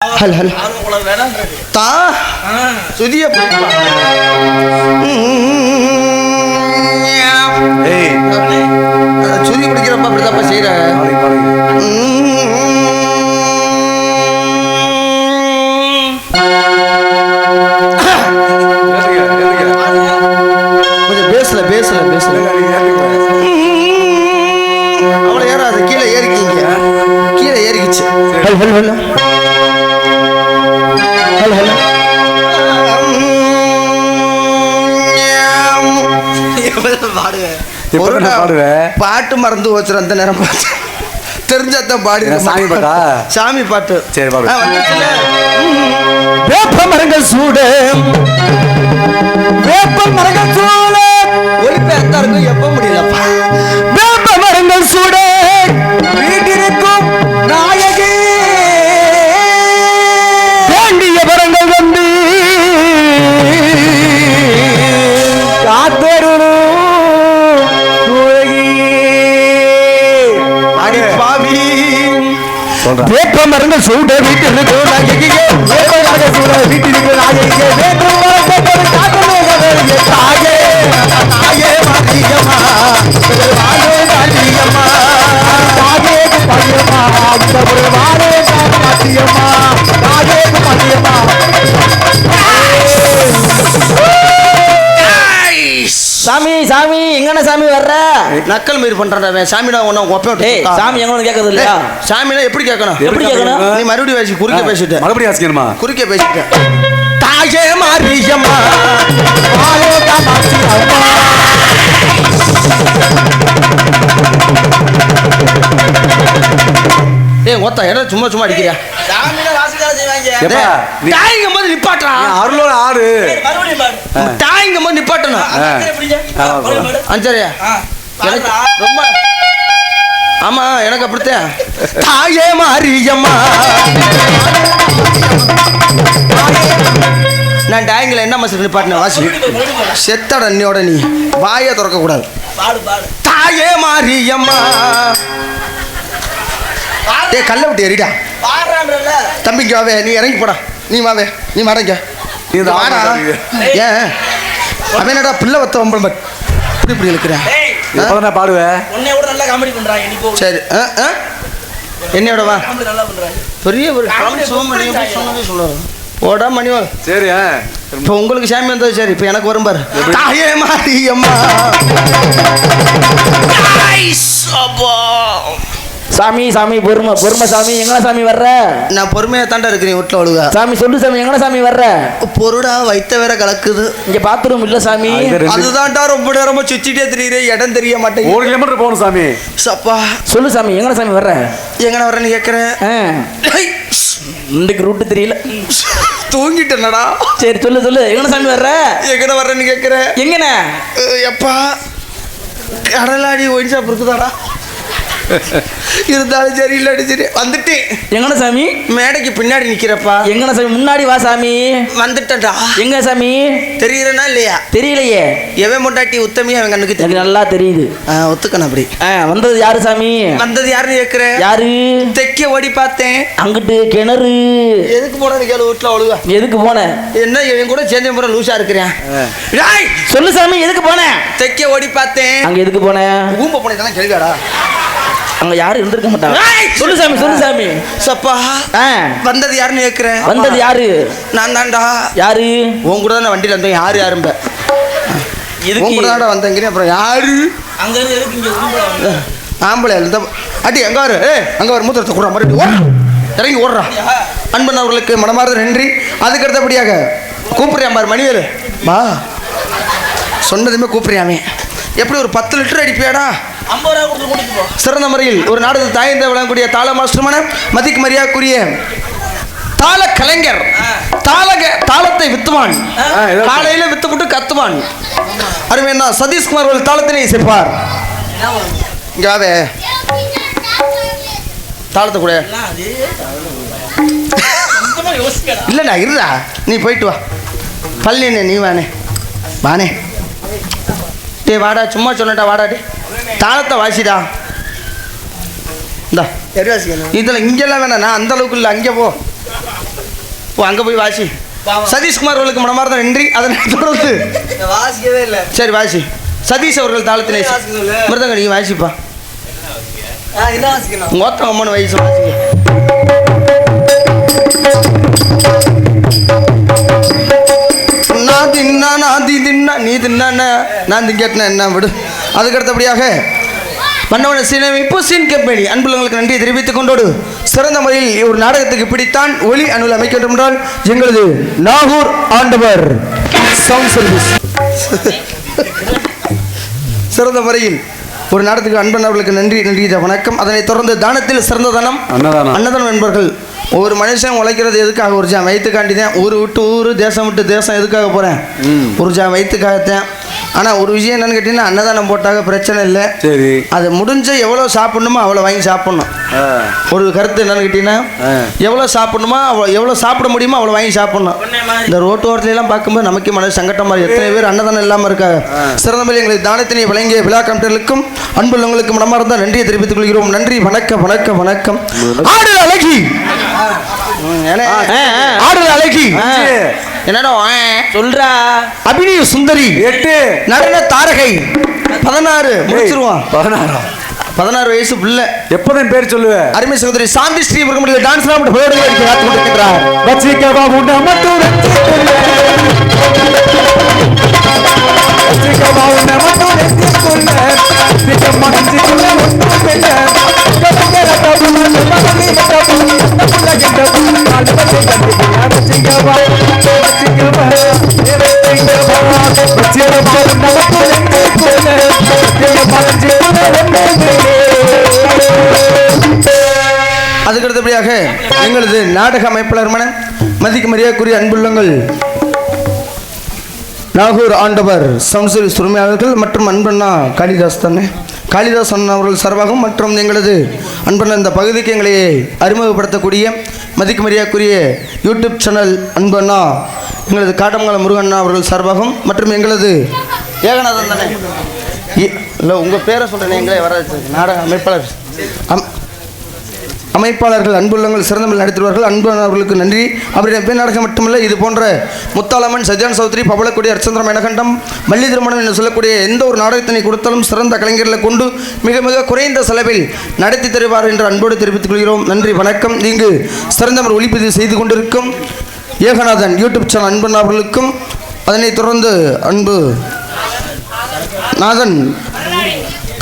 ஹல் ஹல் தா சுதிய சுதி பிடிக்கிறப்ப அப்படிதாப்பா செய்யற. கொஞ்சம் பேசல பேசல பேசல அவ்வளோ ஏறாது, கீழே ஏறிக்கிங்க, கீழே ஏறிக்கிச்சு. ஹல் ஹல் ஹல் பாட்டு மறந்து வச்சுரு அந்த நேரம் பாட்டு தெரிஞ்சாதான் பாடி. சாமி பாட்டா? சாமி பாட்டு. சரி பாடு. வேப்ப மரங்கள் சூடு, வேப்ப மரங்கள் சூடு ஒலிப்பு எல்லாருக்கும் எப்ப முடியலப்பா. வேப்ப மரங்கள் சூடு வீட்டிற்கும் நாயகி வேண்டிய மரங்கள் வந்து காத்தருளும் வேப்ப மரங்கள் சூட வீட்டிற்கு நாயகியே, வேப்ப மரங்கள் சூட வீட்டிற்கு நாயகியே, வேப்ப மரங்கள் தாயே தாயே மாரியம்மா வாழே மாரியம்மா தாயே பாரியம்மா இந்த ஒரு வாழே மாரியம்மா தாயே பாரியம்மா. சாமி சாமி எங்கன சாமி வர்ற? நக்கல் மீறி பண்றானே சாமிடா. ஒண்ணு ஒப்பே சாமி எங்கன்னு கேக்குறது இல்லையா? சாமினா எப்படி கேட்கணும்? எப்படி கேட்கணும்? நீ மறுபடியும் வாசி குறுக்க பேசிட்ட. மறுபடியும் வாசிக்கணுமா? குறுக்க பேசிட்ட. தாயே மாரியம்மா வாழே மாரியம்மா. ஏய் ஒத்த எட சும்மா சும்மா அடிக்கறியா? சாமினா வாசிதா செய்வாங்க. ஏப்பா டாயிங்க போது நிப்பாட்றா. அருளோட ஆறு மறுபடியும் பாடு. டாயிங்க போது நிப்பாட்டணும். அஞ்சரியா எனக்கு ரொம்ப ஆமா எனக்கு அப்படித்தான். தாயே மாரியம்மா நான் டாயிங்கில் என்ன மசல் நிப்பாட்டின வாசி செத்தட அண்ணியோட நீ வாயை திறக்க கூடாது. தாயே மாரியம்மா ஏ கல்ல விட்டு எறிடா தம்பிக்கு வாவே, நீ இறங்கி போடா, நீ வாவே, நீ மடங்க நீ வாடா. ஏன் அவன் என்னடா பிள்ளை வத்த வம்பல் இப்படி இப்படி இருக்கிறேன். பாடுவேன் சரி என்னையோட வா பெரிய ஒரு சொல்லுவாங்க போடா மணிவா. சரி இப்போ உங்களுக்கு சாமி வந்தது சரி, இப்போ எனக்கு வரும் பாரு. தாயே மாரியம்மா சாமி சாமி பொறுமை பொறுமை சாமி எங்கன சாமி வர்ற? நான் பொறுமையா தாண்டா இருக்கிறேன் வீட்டில் ஒழுகா. சாமி சொல்லு சாமி எங்கன சாமி வர்ற? பொருடா வைத்த வேற கலக்குது. இங்க பாத்ரூம் இல்ல சாமி. அதுதான்டா ரொம்ப நேரமா சுத்திட்டே தெரியுறேன், இடம் தெரிய மாட்டேங்குது. 1 கிலோமீட்டர் போகணும் சாமி. சப்பா சொல்லு சாமி எங்கன சாமி வர்ற? எங்கன வர்றேன்னு கேட்குறேன். இன்றைக்கு ரூட்டு தெரியல, தூங்கிட்டேனடா. சரி சொல்லு சொல்லு எங்கன சாமி வர்ற? எங்கன வர்றேன்னு கேட்குறேன். எங்கன எப்பா கடலாடி ஒயின் ஷாப் இருக்குதாடா? இருந்தாலும் சரி இல்லாடி சரி வந்துட்டேன். எங்கன சாமி? மேடைக்கு பின்னாடி நிக்கிறப்பா. எங்கன சாமி? முன்னாடி வா சாமி. வந்துட்டா. எங்க சாமி? தெரியறனா இல்லையா? தெரியலையே. எவன் மொண்டாட்டி உத்தமி அவன் கண்ணுக்கு தெரியும். நல்லா தெரியுது. ஒத்துக்கணும் அப்படி. வந்தது யாரு சாமி? வந்தது யாருன்னு கேட்குற? யாரு? தெக்க ஓடி பார்த்தேன். அங்கிட்டு கிணறு. எதுக்கு போன கேளு வீட்டில் ஒழுகா. எதுக்கு போன? என்ன என் கூட சேர்ந்து போற லூசா இருக்கிறேன். சொல்லு சாமி எதுக்கு போன? தெக்க ஓடி பார்த்தேன். அங்க எதுக்கு போன? ஊம்ப போன இதெல்லாம் கேள்வியாடா? அங்க யாரும் இருந்திருக்க மாட்டாங்க. சொல்லு சாமி சொல்லு சாமி. சப்பா வந்தது யாருன்னு கேட்குறேன். வந்தது யாரு? நான் தான்டா. யாரு? உன் கூட தான் வண்டியில் வந்தேன். யாரு யாரும்ப உன் கூட தான்டா வந்தேங்கிறேன். அப்புறம் யாரு அங்கே ஆம்பளை இருந்தா அடி எங்கே வரு? அங்கே வர மூத்தத்தை கூட மறுபடியும் இறங்கி ஓடுறா. அன்பன் அவர்களுக்கு மனமார்ந்த நன்றி. அதுக்கு அடுத்தபடியாக கூப்பிடுறியா பாரு மணிவேலு வா. சொன்னதுமே கூப்பிடுறியாமே. எப்படி ஒரு 10 லிட்டர் அடிப்பியாடா? சிறந்த முறையில் ஒரு நாடகத்தில் தாய்ந்த விளங்கக்கூடிய தாள மாஸ்டருமான மதிக்கு மரியாதைக்குரிய தாள கலைஞர். தாளத்தை வித்துவான், காலையில வித்துப்பட்டு கத்துவான். அருமையா சதீஷ்குமார் அவர்கள் தாளத்தினை இசைப்பார். இங்காவே தாளத்தை கூட இல்லைண்ணா இருடா, நீ போயிட்டு வா. பள்ளிண்ணே நீ வானே வானே. டே வாடா, சும்மா சொன்னடா வாடாடி. தாளத்தை வாசிடா. இந்தா இதில் இங்கெல்லாம் வேணாம், நான் அந்த அளவுக்கு இல்லை. அங்கே போ. ஓ அங்கே போய் வாசி. சதீஷ்குமார் அவர்களுக்கு மனமார்ந்த நன்றி. அதனை தொடர்ந்து வாசிக்கவே இல்லை. சரி வாசி. சதீஷ் அவர்கள் தாளத்தினை மிருதங்க நீ வாசிப்பா. என்ன வாசிக்கணும்? மொத்தம் 3 வயசு வாசிக்க. நான் தின்னா நீ தின்னா நான் திங்கட்டினா என்ன விடு. அதுக்கு அடுத்தபடியாக மன்னவன சீனமைப்பு சீன் கம்பெனி அன்புள்ளவங்களுக்கு நன்றியை தெரிவித்துக் கொண்டோடு சிறந்த முறையில் ஒரு நாடகத்துக்கு பிடித்தான் ஒலி அணுவில் அமைக்க வேண்டும் என்றால் எங்களது நாகூர் ஆண்டவர் சவுண்ட் சர்வீஸ் சிறந்த முறையில் ஒரு நாடகத்துக்கு அன்பன் அவர்களுக்கு நன்றி வணக்கம். அதனைத் தொடர்ந்து தானத்தில் சிறந்த தானம் அன்னதானம் என்பவர்கள். ஒரு மனுஷன் உழைக்கிறது எதுக்காக? ஒரு ஜாம் வயிற்றுக்காண்டி தான். ஊர் விட்டு ஊர், தேசம் விட்டு தேசம் எதுக்காக போகிறேன்? ஒரு ஜாம் வயிற்றுக்காகத்தான். ஆனால் ஒரு விஷயம் என்னன்னு கேட்டிங்கன்னா, அன்னதானம் போட்டாக பிரச்சனை இல்லை. சரி, அது முடிஞ்ச எவ்வளோ சாப்பிடணுமோ அவ்வளோ வாங்கி சாப்பிட்ணும். ஒரு கருத்து என்னன்னு கேட்டிங்கன்னா, எவ்வளோ சாப்பிடணுமோ எவ்வளோ சாப்பிட முடியுமோ அவ்வளோ வாங்கி சாப்பிட்ணும். இந்த ரோட்டு ஓரத்துலாம் பார்க்கும்போது நமக்கு மனசு சங்கட்டமாக இருக்குது. எத்தனை பேர் அன்னதானம் இல்லாமல் இருக்காங்க. சிறந்த முறையில் எங்களுக்கு தானத்தினை வழங்கிய விழா கமிட்டிகளுக்கும் அன்புள்ளவங்களுக்கு மனமார்ந்த நன்றியை தெரிவித்துக் கொள்கிறோம். நன்றி, வணக்கம் வணக்கம் வணக்கம். ஆடுல அழகி ஆடுல அழகி என்னடா சொல்றா. அபிநய சுந்தரி 8, நடன தாரகை 16 முடிச்சிருவான். 16 வயசு பிள்ளை. எப்போதும் பேர் சொல்லுவேன். அருமை சகோதரி சாந்தி ஸ்ரீ முருகமணியில் டான்ஸ் ஆடும் கொண்டிருக்கிறார். அதுக்கு அடுத்தபடியாக எங்களது நாடக அமைப்பாளர் மதிக்கு மரியாதைக்குரிய அன்புள்ளங்கள் நாகூர் ஆண்டவர் சம்சரி சுருமையாளர்கள் மற்றும் அன்பண்ணா காளிதாஸ் அண்ணா அவர்கள் சார்பாகவும் மற்றும் எங்களது அன்பண்ணா இந்த பகுதிக்கு எங்களை அறிமுகப்படுத்தக்கூடிய மதிக்கு மரியாதைக்குரிய யூடியூப் சேனல் அன்பண்ணா எங்களது காட்டமங்கலம் முருகண்ணா அவர்கள் சார்பாகவும் மற்றும் எங்களது ஏகநாதன் தானே இல்லை உங்கள் பேரை சொல்கிறேன். எங்களே வர நாடக அமைப்பாளர்கள் அன்புள்ளங்கள் சிறந்தமிழ் நடித்துள்ளார்கள். அன்புள்ளவர்களுக்கு நன்றி. அவருடைய பேர் நாடகம் மட்டுமல்ல, இது போன்ற முத்தாலம்மன், சஜான் சௌத்ரி, பவளக்குடி, அர்ச்சந்திர மேனகண்டம், மல்லி திருமணம் என்று சொல்லக்கூடிய எந்த ஒரு நாடகத்தினை கொடுத்தாலும் சிறந்த கலைஞர்களை கொண்டு மிக மிக குறைந்த செலவில் நடத்தி தருவார் என்று அன்போடு தெரிவித்துக் கொள்கிறோம். நன்றி, வணக்கம். இங்கு சிறந்தவர் ஒளிப்பதிவு செய்து கொண்டிருக்கும் ஏகநாதன் யூடியூப் சேனல் அன்பன் அவர்களுக்கும், அதனைத் தொடர்ந்து அன்பு நாதன்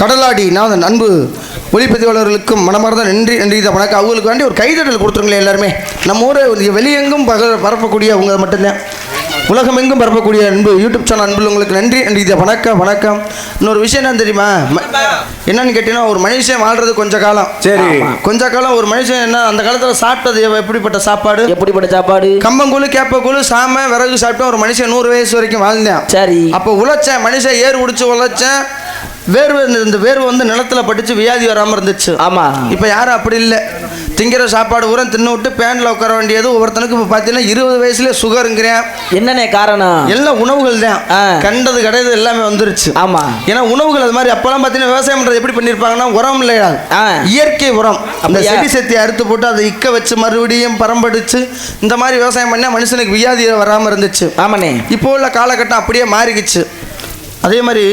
கடலாடி நாதன் அன்பு ஒளிப்பதிவாளர்களுக்கும் மனமார்ந்த நன்றி வணக்கம். அவங்களுக்கு வேண்டி ஒரு கைதட்டல் கொடுத்துருங்களேன் எல்லாருமே. நம்ம ஊரை வெளியெங்கும் பரப்பக்கூடிய அவங்க மட்டும்தான், உலகமெங்கும் பரப்பக்கூடிய அன்பு யூடியூப் சேனல் அன்புள்ளவங்களுக்கு நன்றி வணக்கம். இன்னொரு விஷயம் என்ன தெரியுமா? என்னன்னு கேட்டீங்கன்னா, ஒரு மனுஷன் வாழ்றது கொஞ்ச காலம். சரி, கொஞ்ச காலம் ஒரு மனுஷன் என்ன அந்த காலத்தில் சாப்பிட்டது எப்படிப்பட்ட சாப்பாடு? கம்பங்கூழு, கேப்பக்கூழு, சாமை, விறகு சாப்பிட்டா ஒரு மனுஷன் 100 வயசு வரைக்கும் வாழ்ந்தேன். சரி, அப்போ உழைச்சேன் மனுஷன், ஏறு பிடிச்சி உழைச்சேன். இந்த வேர்வை வந்து நிலத்துல படிச்சு வியாதி வராமல் இருந்துச்சு. ஆமா, இப்போ யாரும் அப்படி இல்லை. திங்கிற சாப்பாடு பூரா தின்னு விட்டு பேன்ல உட்கார வேண்டியது ஒவ்வொருத்தனுக்கு இப்போ பார்த்தீங்கன்னா 20 வயசுலேயே சுகருங்கிறேன். என்னென்ன காரணம்? எல்லாம் உணவுகள் தான். கண்டது கிடையாது எல்லாமே வந்துருச்சு. ஆமா, ஏன்னா உணவுகள் அது மாதிரி. அப்போல்லாம் பார்த்தீங்கன்னா விவசாயம் பண்ணுறது எப்படி பண்ணியிருப்பாங்கன்னா, உரம் இல்லையா, இயற்கை உரம். அந்த செடி செத்தி அறுத்து போட்டு அதை இக்க வச்சு மறுபடியும் பரம்படிச்சு இந்த மாதிரி விவசாயம் பண்ணால் மனுஷனுக்கு வியாதி வராமல் இருந்துச்சு. ஆமாண்ணே, இப்போ உள்ள காலகட்டம் அப்படியே மாறிக்கிச்சு. அதே மாதிரி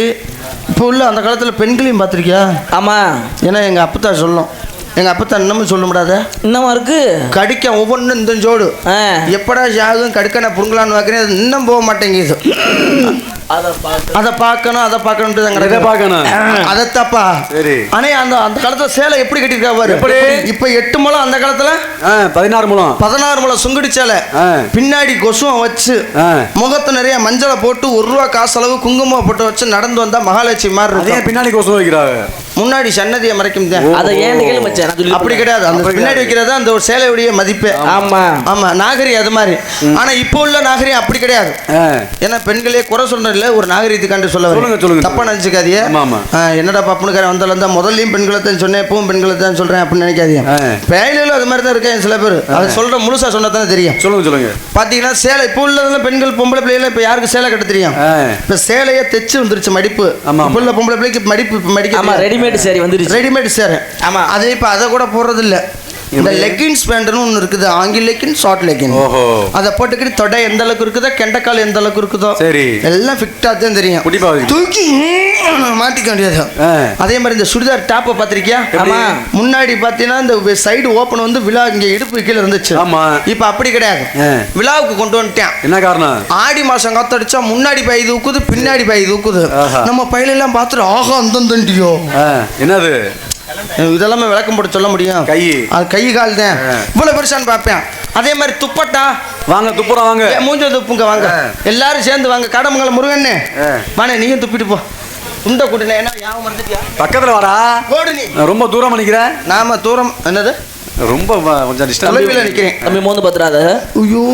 இப்போ உள்ள அந்த காலத்தில் பெண்களையும் பார்த்துருக்கியா? ஆமாம், ஏன்னா எங்கள் அப்பத்தா சொல்லும். எங்கள் அப்பத்தா இன்னமும் சொல்ல முடியாத இன்னமும் இருக்கு. கடிக்க ஒவ்வொன்றும் இந்த ஜோடு எப்படா ஜாகும் கடுக்க நான் புடுங்கலான்னு பார்க்குறேன். அது இன்னும் போக மாட்டேங்குது. அதை பார்க்கணும் அதைத்தாப்பா. ஆனா அந்த காலத்துல சேலை எப்படி கட்டிருக்கா பாரு. இப்ப 8 முழம், அந்த காலத்துல 16 முழம் சுங்குடி சேலை. பின்னாடி கொசுவம் வச்சு முகத்தை நிறைய மஞ்சளை போட்டு 1 ரூபா காசு அளவு குங்குமம் போட்டு வச்சு நடந்து வந்தா மகாலட்சுமி மாதிரி இருக்கு. பின்னாடி கொசு வைக்கிறாங்க, முன்னாடி சன்னதியை மறைக்கும். அப்படி கிடையாது, அந்த பின்னாடி வைக்கிறது அந்த ஒரு சேலையுடைய மதிப்பு. ஆமா ஆமா, நாகரிகம் அது மாதிரி. ஆனா இப்போ உள்ள நாகரிகம் அப்படி கிடையாது. ஏன்னா பெண்களே குறை சொல்ற ஒரு நாகரீகத்துக்காண்டி சொல்ல தப்பா நினைச்சுக்காதீங்க. என்னடா பப்புனுக்காரன் வந்தாலும் முதல்லையும் பெண்களை தான் சொன்னேன், எப்பவும் பெண்களை தான் சொல்றேன் அப்படின்னு நினைக்காதீங்க. பேயிலும் அது மாதிரி தான் இருக்கேன். சில பேர் அதை சொல்ற முழுசா சொன்னா தானே தெரியும். சொல்லுங்க. பாத்தீங்கன்னா சேலை இப்போ உள்ள பெண்கள் பொம்பளை பிள்ளைகள் இப்ப யாருக்கு சேலை கட்ட தெரியும்? இப்ப சேலையே தைச்சு வந்துருச்சு மடிப்பு. இப்போ உள்ள பொம்பளை பிள்ளைக்கு மடிப்பு மடிக்க ரெடிமேட் சேரி வந்துருச்சு. ரெடிமேட் சேரி. ஆமா, அதே இப்ப அதை கூட போடுறது இல்ல. இந்த லெகின்ஸ் பேண்ட்னு ஒன்று இருக்குது, ஆங்கில லெகின், ஷார்ட் லெகின். ஓஹோ. அதை போட்டுக்கிட்டு தொடை எந்த அளவுக்கு இருக்குதோ, கெண்டைக்கால் எந்த அளவுக்கு இருக்குதோ, சரி, எல்லாம் ஃபிட்டா தான் தெரியும். தூக்கி மாட்டிக்க வேண்டியது. அதே மாதிரி இந்த சுடிதார் டாப்பை பார்த்திருக்கியா? ஆமா. முன்னாடி பார்த்தீங்கன்னா இந்த சைடு ஓப்பன் வந்து விழா இங்க இடுப்பு கீழே இருந்துச்சு. ஆமா. இப்போ அப்படி கிடையாது, விழாவுக்கு கொண்டு வந்துட்டேன். என்ன காரணம்? ஆடி மாசம் காத்தடிச்சா முன்னாடி பை தூக்குது, பின்னாடி பை தூக்குது. நம்ம பையில எல்லாம் பார்த்துட்டு ஆகா அந்தண்டியோ என்னது இதெல்லாமே விளக்கம் போட்டு சொல்ல முடியும்? கை, அது கை கால் தான் இவ்வளவு பெருசான்னு பார்ப்பேன். அதே மாதிரி துப்பட்டா வாங்க, துப்புறோம் வாங்க, மூஞ்ச துப்புங்க வாங்க, எல்லாரும் சேர்ந்து வாங்க. கடமங்கலம் முருகண்ணே வானே, நீயும் துப்பிட்டு போ. துண்டை கூட்டினேன், ஏன்னா யாவும் மறந்துட்டியா? பக்கத்துல வாடா. ஓடு நீ. ரொம்ப தூரம் நிக்கிறேன். நாம தூரம் என்னது, ரொம்ப கொஞ்சம் டிஸ்டர்ப் நிக்கிறேன். தம்பி மோந்து பாத்துறாத. ஐயோ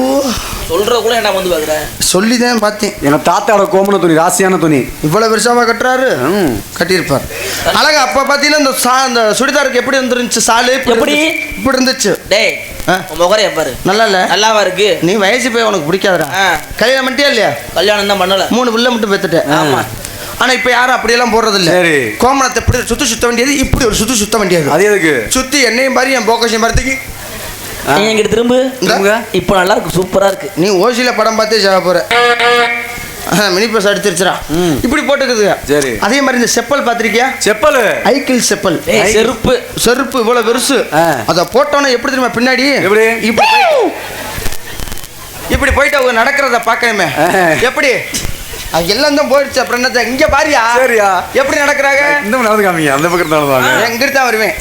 சொல்றதுக்குள்ள என்ன மோந்து பாக்குற? சொல்லிதான் பார்த்தேன். எங்க தாத்தாவோட கோமண துணி, ராசியான துணி. இவ்வளவு பெருசாவா கட்டுறாரு? கட்டியிருப்பார். அழகா அப்ப பாத்தீங்கன்னா இந்த சுடிதாருக்கு எப்படி வந்துருந்துச்சு? சாலு எப்படி இப்படி இருந்துச்சு? டேய் முகரே பாரு, நல்லா இல்ல? நல்லாவா இருக்கு? நீ வயசு போய் உனக்கு பிடிக்காதடா. கல்யாணம் பண்ணிட்டியா இல்லையா? கல்யாணம் தான் பண்ணல, 3 பிள்ளை மட்டும் பெத்துட்டேன். ஆமா. ஆனா இப்ப யாரும் அப்படியெல்லாம் போடுறது இல்ல. கோமணத்தை எப்படி சுத்த வேண்டியது, இப்படி ஒரு சுத்த வேண்டியது. அது எதுக்கு? சுத்தி என்னையும் பாரு, என் போக்கஸையும் பார்த்துக்கு எங்கிட்ட திரும்ப. இப்போ நல்லா இருக்கு, சூப்பரா இருக்கு. நீ ஓசியில படம் பார்த்தே சாக போற. மினி பஸ் அடிச்சிருச்சுடா. இப்படி போட்டுக்குதுங்க. சரி. அதே மாதிரி இந்த செப்பல் பாத்திருக்கியா? செப்பல், ஐக்கிள் செப்பல், செருப்பு. செருப்பு இவ்வளவு பெருசு. அத போட்டோன்னா எப்படி தெரியுமா? பின்னாடி இப்படி போயிட்டு அவங்க நடக்கிறத பார்க்கணுமே. எப்படி எல்லாம் தான் போயிடுச்சு. அப்புறம் என்ன இங்க பாரியா? சரியா எப்படி நடக்கிறாங்க? இந்த நடந்து காமிங்க, அந்த பக்கத்துல நடந்துவாங்க. எங்க தான் வருவேன்.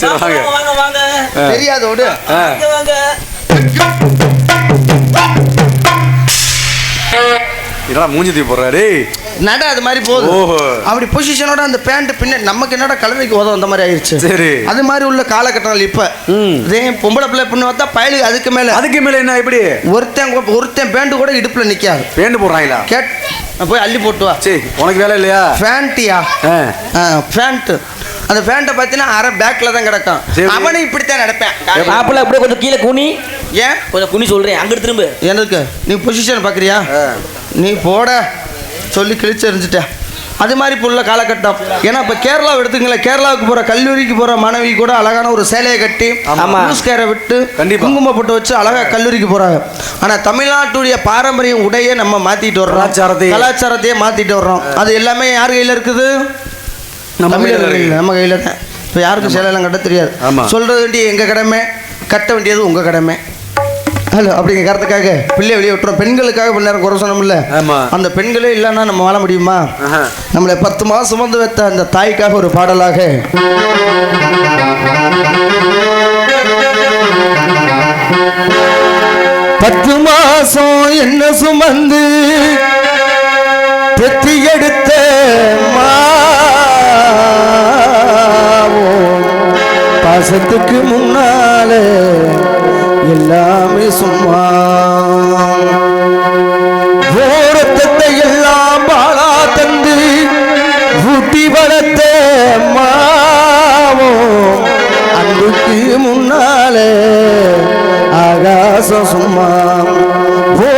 வாங்க வாங்க. தெரியாது ஓடு. வாங்க. என்னடா மூஞ்சி தூக்கி போறாரு நட, அது மாதிரி போகுது. அப்படி பொசிஷனோட அந்த பேண்ட் பின்ன நமக்கு என்னடா கலவைக்கு உதவும் அந்த மாதிரி ஆயிடுச்சு. சரி. அது மாதிரி உள்ள காலகட்டங்கள் இப்ப. இதே பொம்பளை பிள்ளை பொண்ணு பார்த்தா பயலுக்கு அதுக்கு மேல என்ன? இப்படி ஒருத்தன் பேண்ட் கூட இடுப்புல நிக்காது. பேண்ட் போடுறாங்களா? போய் அள்ளி போட்டு வா. சரி, உனக்கு வேலை இல்லையா? பேண்ட்டியா? பேண்ட். அந்த பேண்ட்டை பார்த்தீங்கன்னா அரை பேக்ல தான் கிடக்கும். அவனும் இப்படித்தான் நடப்பேன். மாப்பிள்ள அப்படியே கொஞ்சம் கீழே குனி. ஏன் கொஞ்சம் குனி சொல்றேன், அங்கிட்டு திரும்ப. எனக்கு நீ பொசிஷன் பார்க்குறியா? நீ போட சொல்லி கிழிச்சு எறிஞ்சிட்ட. அது மாதிரி இப்போ உள்ள காலகட்டம். ஏன்னா இப்போ கேரளாவை எடுத்துங்களேன், கேரளாவுக்கு போகிற கல்லூரிக்கு போகிற மாணவி கூட அழகான ஒரு சேலையை கட்டி நியூஸ்கேரை விட்டு குங்குமம் போட்டு வச்சு அழகாக கல்லூரிக்கு போகிறாங்க. ஆனால் தமிழ்நாட்டுடைய பாரம்பரிய உடையை நம்ம மாற்றிட்டு வர்றோம், கலாச்சாரத்தையே மாற்றிட்டு வர்றோம். அது எல்லாமே யார் கையில் இருக்குது? நம்ம கையில் தான். இப்போ யாருக்கும் சேலையெல்லாம் கட்ட தெரியாது. சொல்கிறது வேண்டிய எங்கள் கடமை, கட்ட வேண்டியது உங்கள் கடமை. ஹலோ அப்படிங்கிற கருத்துக்காக பிள்ளைய வெளியே விட்டுறோம். பெண்களுக்காக கொஞ்ச நேரம் குறை சொன்னோம்ல, அந்த பெண்களே இல்லைன்னா நம்ம வாழ முடியுமா? நம்மளை 10 மாதம் சுமந்து வைத்த அந்த தாய்க்காக ஒரு பாடலாக. 10 மாசம் என்ன சுமந்து பெத்தி எடுத்த பாசத்துக்கு முன்னால எல்லாமே சும்மா. ஓரத்தை எல்லாம் பாலா தந்து ஊட்டி வளர்த்த மாவோ அன்புக்கு முன்னாலே ஆகாசம் சும்மா. ஓ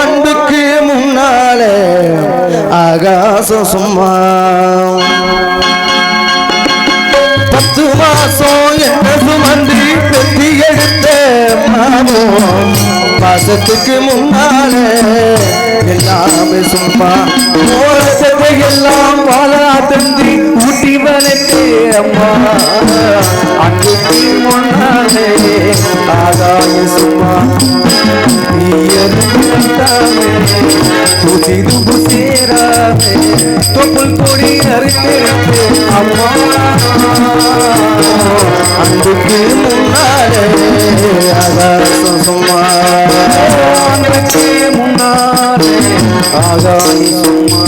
அன்புக்கு முன்னாலே ஆகாசம் சும்மா. 10 மாசம் என்ன சுமந்து பெத்தி எடுத்த மாமோ பாசத்துக்கு முன்னாலே எல்லாமே சும்மா. ஓரத்தை எல்லாம் வாழா தந்தி ஊட்டி வளர்த்து அம்மா அன்புக்கு முன்னாலே ஆகாய சும்மா. துbu சேராமே தொப்புள் கொடி அறுத்தெடுத்து அம்மா அன்புக்கு முன்னாலே ஆகாசம் சும்மா. அன்புக்கு முன்னாலே ஆகாயம் சும்மா.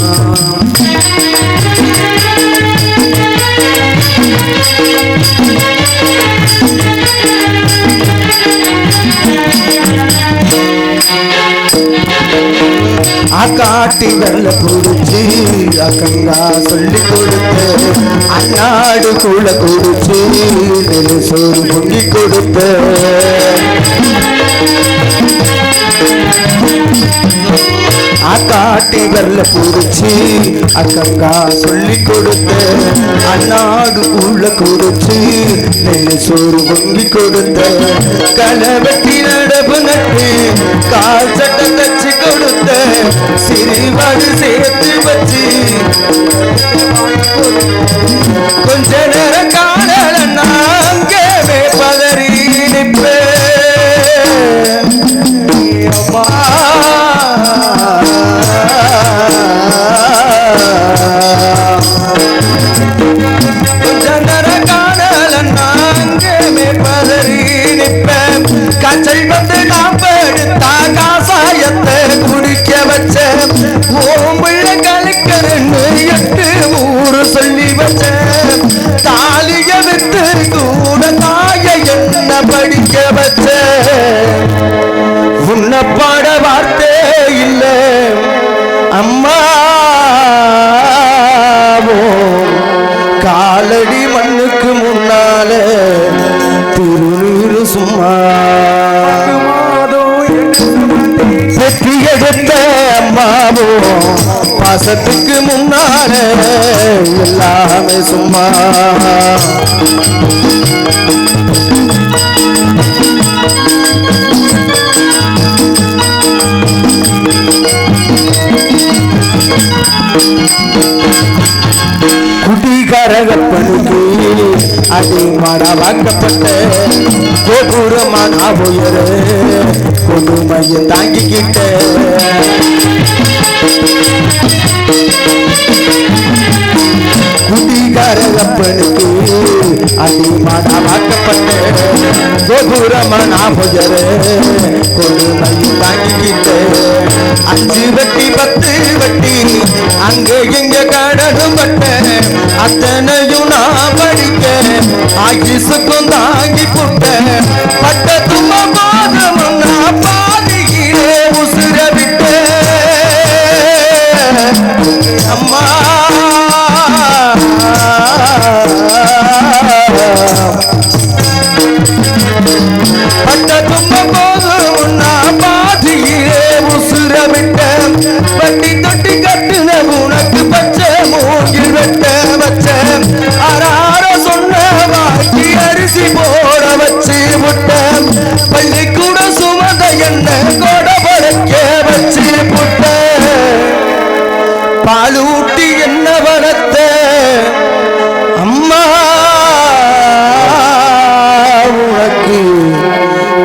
ஆக்காட்டி வெள்ள குடிச்சு அக்கங்கா சொல்லி கொடுத்து அந்நாடு கூட குடிச்சு நெல் சோறு பொங்கி கொடுத்து ஆக்காட்டி வரல புடிச்சு அக்கா சொல்லி கொடுத்த அண்ணாடு உள்ள கொடுத்து நெல் சோறு பொங்கி கொடுத்த களவெட்டி நடப்பு நட்டு கால் சட்டை தச்சு கொடுத்த சிறுவாடு சேர்த்து வச்சு கொஞ்ச நேரம் காணல நாங்கே பதறி நிற்பேன் காய்ச்சல் வந்து நான் படுத்தா காசாயத்தை குடிக்க வச்ச ஓம் பிள்ளை கலக்கரன்னு 8 ஊரு சொல்லி வச்ச தாலிய விட்டு கூட தாய என்ன படிக்க வச்ச உன்னை பாட வார்த்தை இல்ல அம்மா காலடி மண்ணுக்கு முன்னால திருநீரு சும்மா வெற்றி எடுத்த அம்மாவோ பாசத்துக்கு முன்னால எல்லாமே சும்மா குடிகாரகப்பனுக்கு அடி மரவாக்கப்பட்ட கோபுரமான உயர கொடுமையை தாங்கிக்கிட்ட குடிகாரகப்பனுக்கு அடி மரவாக்கப்பட்ட கோபுரமான உயர கொடுமையை தாங்கிக்கிட்ட 5 வட்டி 10 வட்டி அங்கே எங்க கடனும் பட்ட அத்தனையும் நான் படிக்க ஆயுசுக்கும் தாங்கி புட்ட பட்ட தும்ப பாதம் நான் பாதியிலே உசுர விட்ட அம்மா பட்ட தும்ப போதும் நான் பாதியிலே உசுர விட்ட வட்டி தொட்டி கட்டுன உனக்கு பச்சை மூங்கில் வெட்ட வச்ச ஆறார சொன்ன வாக்கி அரிசி போட வச்சு விட்ட பள்ளிக்கூட சுமந்த என்ன கொட பழைக்க வச்சு புட்ட பாலூட்டி என்ன வளர்த்த அம்மா உனக்கு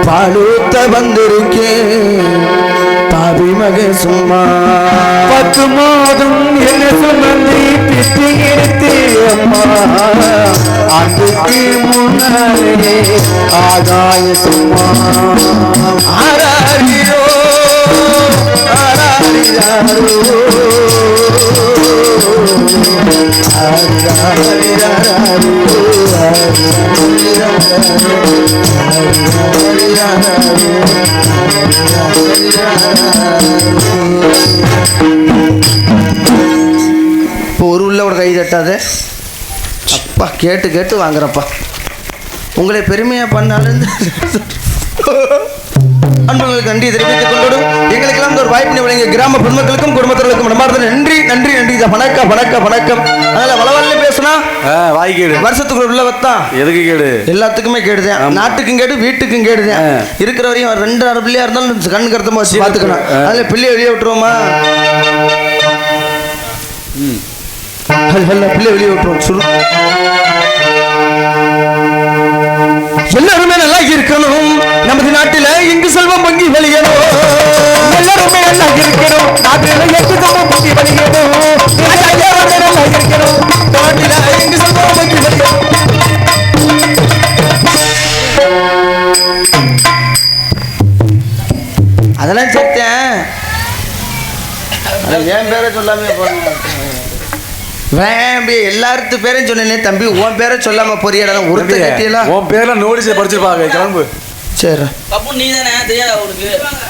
பாலூத்த வந்திருக்கேன் தாவி மக சும்மா 10 மாதம் என்ன சுமந்தி பிட்டி எடுத்து அம்மா அதுக்கு முன்னாலே ஆதாய சும்மா ஆராரிரோ ஆராரிராரோ பொருள்ல ஒரு கை தட்டாத அப்பா கேட்டு கேட்டு வாங்குறப்பா உங்களை பெருமையாக பண்ணாலும் அன்பர்களுக்கு நன்றி தெரிவித்துக் கொண்டோடும் எங்களுக்கெல்லாம் ஒரு வாய்ப்பினை வழங்கிய கிராம பொதுமக்களுக்கும் குடும்பத்தினருக்கும் மனமார்ந்த நன்றி நன்றி நன்றி வணக்கம் வணக்கம் வணக்கம். அதனால வளவல்ல பேசுனா வாய் கேடு வருஷத்துக்கு உள்ள வத்தான் எதுக்கு கேடு எல்லாத்துக்குமே கேடுதான் நாட்டுக்கும் கேடு வீட்டுக்கும் கேடுதான் இருக்கிற வரையும் 2 பிள்ளையா இருந்தாலும் கண்ணு கருத்தமா வச்சு பார்த்துக்கணும். அதுல பிள்ளைய வெளியே விட்டுருவோமா பிள்ளை வெளியே விட்டுருவோம் சொல்லு எல்லாருமே நல்லா இருக்கணும் நமது நாட்டில இங்கு செல்வம் பொங்கி வெளியணும் எல்லாருமே நல்லா இருக்கணும் நாட்டில எங்கு செல்வம் பொங்கி வெளியணும் எல்லாருமே நல்லா இருக்கணும் நாட்டில இங்கு செல்வம் பொங்கி வெளியணும். அதெல்லாம் சேர்த்தேன் என் பேரை சொல்லாமே எல்லாருத்து பேரையும் சொன்னேன் தம்பி உன் பேரை சொல்லாம பொறியிடலாம் ஒருத்தர் உன் பேர்ல நோட்டீஸ் படிச்சிருப்பாங்க கிளம்பு சரி. நீ தானே தெரியாதா அவனுக்கு?